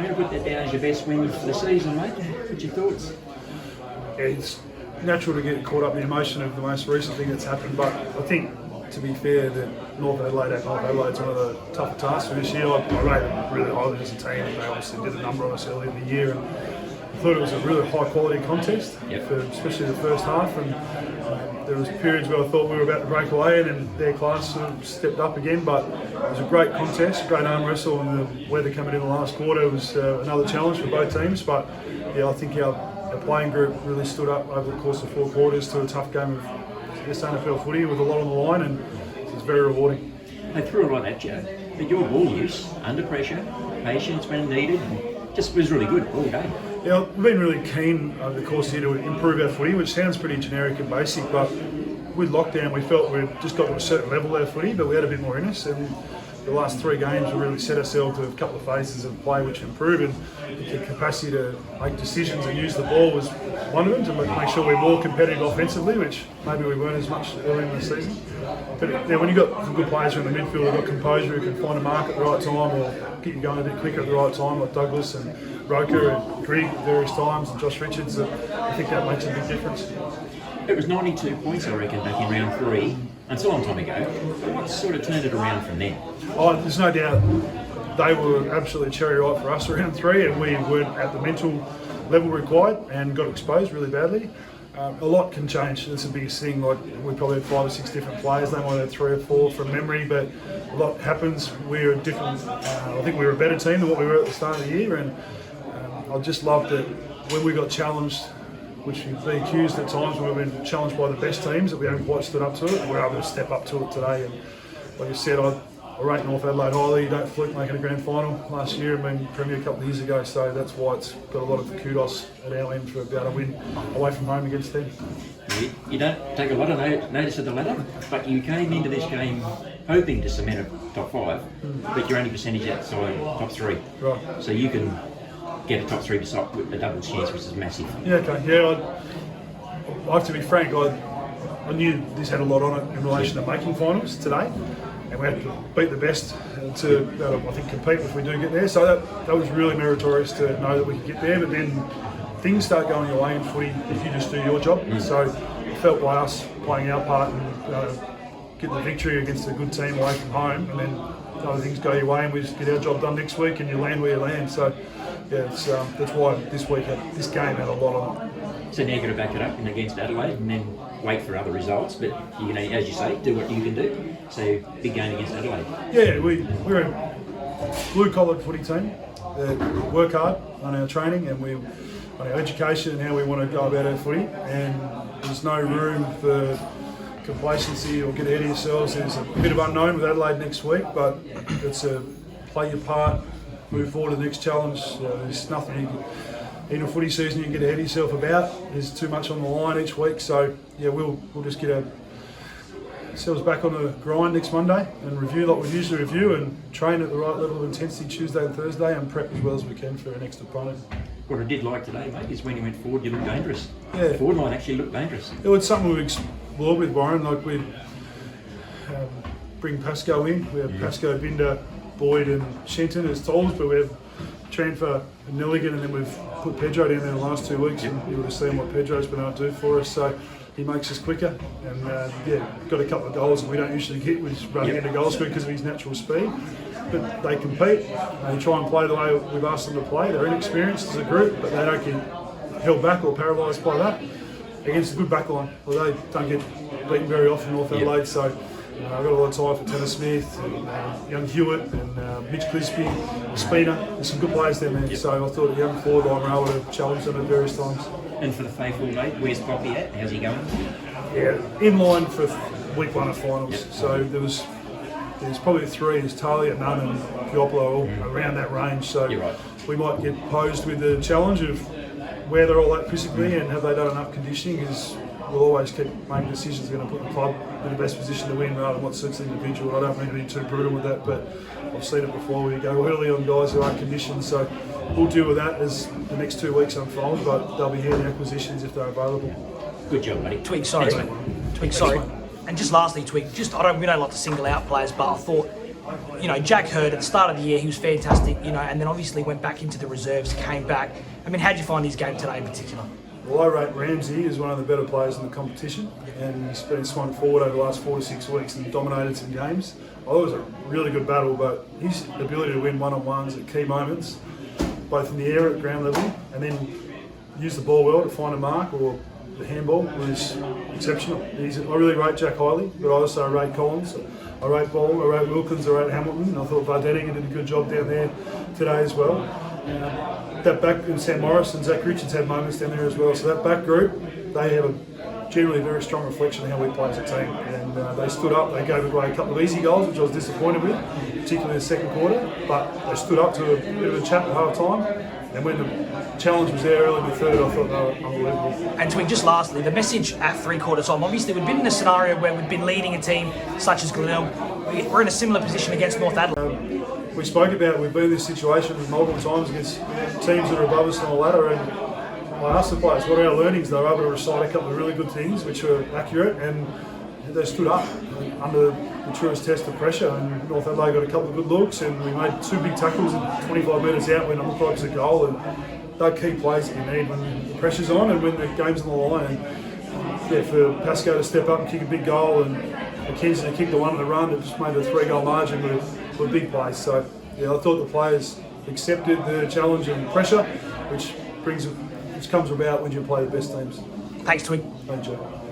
going to put that down as your best win for the season, mate. What's your thoughts? It's natural to get caught up in the emotion of the most recent thing that's happened, but I think, to be fair, that North Adelaide's one of the tougher tasks for this year. I rate them really highly as a team. They obviously did a number on us earlier in the year, and I thought it was a really high quality contest, for especially the first half. And there was periods where I thought we were about to break away, and then their class sort of stepped up again. But it was a great contest, great arm wrestle, and the weather coming in the last quarter was another challenge for both teams. But yeah, I think our playing group really stood up over the course of 4 quarters to a tough game of SANFL footy with a lot on the line, and it was very rewarding. They threw a lot at you, but your ball use, under pressure, patience when needed, just was really good all day. Yeah, we've been really keen over the course of the year to improve our footy, which sounds pretty generic and basic, but with lockdown we felt we'd just got to a certain level of our footy, but we had a bit more in us, and the last 3 games we really set ourselves to a couple of phases of play which improved, and the capacity to make decisions and use the ball was one of them, to make sure we're more competitive offensively, which maybe we weren't as much early in the season. But yeah, when you've got some good players around the midfield who've got composure, who can find a mark at the right time or get you going a bit quicker at the right time, like Douglas and Roker and Grigg at various times, and Josh Richards, I think that makes a big difference. It was 92 points, I reckon, back in round 3, until a long time ago. What sort of turned it around from then? Oh, there's no doubt they were absolutely cherry ripe for us around 3, and we weren't at the mental level required and got exposed really badly. A lot can change. That's the biggest thing. Like, we probably had 5 or 6 different players. They might have 3 or 4 from memory, but a lot happens. We're a different. I think we were a better team than what we were at the start of the year, and I just loved that when we got challenged, which we've been accused at times when we've been challenged by the best teams, that we haven't quite stood up to it. We're able to step up to it today, and like I said, I rate North Adelaide highly. You don't fluke making a grand final last year and being Premier a couple of years ago, so that's why it's got a lot of kudos at our end for being able to win away from home against them. You don't take a lot of notice of the ladder, but you came into this game hoping to cement a top 5, but you're only percentage outside top 3. Right. So you can get a top 3 beside with a double chance, which is massive. Yeah, okay. Yeah, I have to be frank, I knew this had a lot on it in relation to making finals today, and we had to beat the best to, I think, compete if we do get there. So that was really meritorious to know that we could get there, but then things start going your way in footy if you just do your job. So it felt by us playing our part and getting the victory against a good team away from home, and then other things go your way and we just get our job done next week and you land where you land. So yeah, that's why this game had a lot on it. So now you've got to back it up and against Adelaide and then wait for other results, but you're going to, as you say, do what you can do. So big game against Adelaide. Yeah, we're a blue-collared footy team. We work hard on our training and on our education and how we want to go about our footy, and there's no room for complacency or get ahead of yourselves. There's a bit of unknown with Adelaide next week, but it's a play your part, move forward to the next challenge. There's nothing in a footy season you can get ahead of yourself about. There's too much on the line each week, so yeah, we'll just get ourselves back on the grind next Monday and review like we usually review, and train at the right level of intensity Tuesday and Thursday, and prep as well as we can for our next opponent. What I did like today, mate, is when you went forward, you looked dangerous. Yeah. The forward line actually looked dangerous. It was something we explored with Warren, like we'd bring Pasco in. We have Pasco, Binder, Boyd and Shenton as tools, but we have transfer Nelligan, and then we've put Pedro down there in the last 2 weeks, and you would have seen what Pedro's been able to do for us. So he makes us quicker, and got a couple of goals that we don't usually get. We're just running into goal scoring because of his natural speed. But they compete, they try and play the way we've asked them to play. They're inexperienced as a group, but they don't get held back or paralysed by that against a good backline. Well, they don't get beaten very often, North Adelaide, so I've got a lot of time for Tanner Smith, and young Hewitt, and Mitch Clisby, Spina. There's some good players there, man. So I thought a young forward line were able to challenge them at various times. And for the faithful, mate, where's Poppy at? How's he going? Yeah, in line for week 1 of finals. So there's probably 3. There's Talia, Nunn and Piopolo all around that range. So right. We might get posed with the challenge of where they're all at physically and have they done enough conditioning, because we'll always keep making decisions going to put the club in the best position to win rather than what suits the individual. I don't mean to be too brutal with that, but I've seen it before where you go early on guys who aren't conditioned. So we'll deal with that as the next 2 weeks unfold, but they'll be here in acquisitions if they're available. Good job, buddy. Twig, sorry. And just lastly, Twig, we don't like to single out players, but I thought you know, Jack Hurd at the start of the year, he was fantastic, you know, and then obviously went back into the reserves, came back. I mean, how'd you find his game today in particular? Well, I rate Ramsey as one of the better players in the competition, and he's been swung forward over the last 4 to 6 weeks and dominated some games. I thought it was a really good battle, but his ability to win one-on-ones at key moments, both in the air at ground level, and then use the ball well to find a mark or the handball was exceptional. I really rate Jack highly, but I also rate Collins. I rate Ball, I rate Wilkins, I rate Hamilton, and I thought Vardenega did a good job down there today as well. That back, and Sam Morris and Zach Richards had moments down there as well. So that back group, they have a generally very strong reflection of how we play as a team. And they stood up, they gave away a couple of easy goals, which I was disappointed with, particularly in the second quarter, but they stood up to a bit of a chat at half time. And when the challenge was there early in the third, I thought they were unbelievable. And Twig, just lastly, the message at 3/4 time. Obviously, we've been in a scenario where we've been leading a team such as Glenelg. We're in a similar position against North Adelaide. We spoke about, we've been in this situation multiple times against teams that are above us on the ladder, and I asked the players, what are our learnings? They were able to recite a couple of really good things which were accurate, and they stood up under the truest test of pressure, and North Adelaide got a couple of good looks, and we made 2 big tackles at 25 metres out when it looked like it was a goal, and they're key plays that you need when the pressure's on and when the game's on the line. And yeah, for Pascoe to step up and kick a big goal, and McKenzie to kick the one on the run that just made the 3-goal margin were big plays. So yeah, I thought the players accepted the challenge and pressure, which comes about when you play the best teams. Thanks, Twig. Thank you.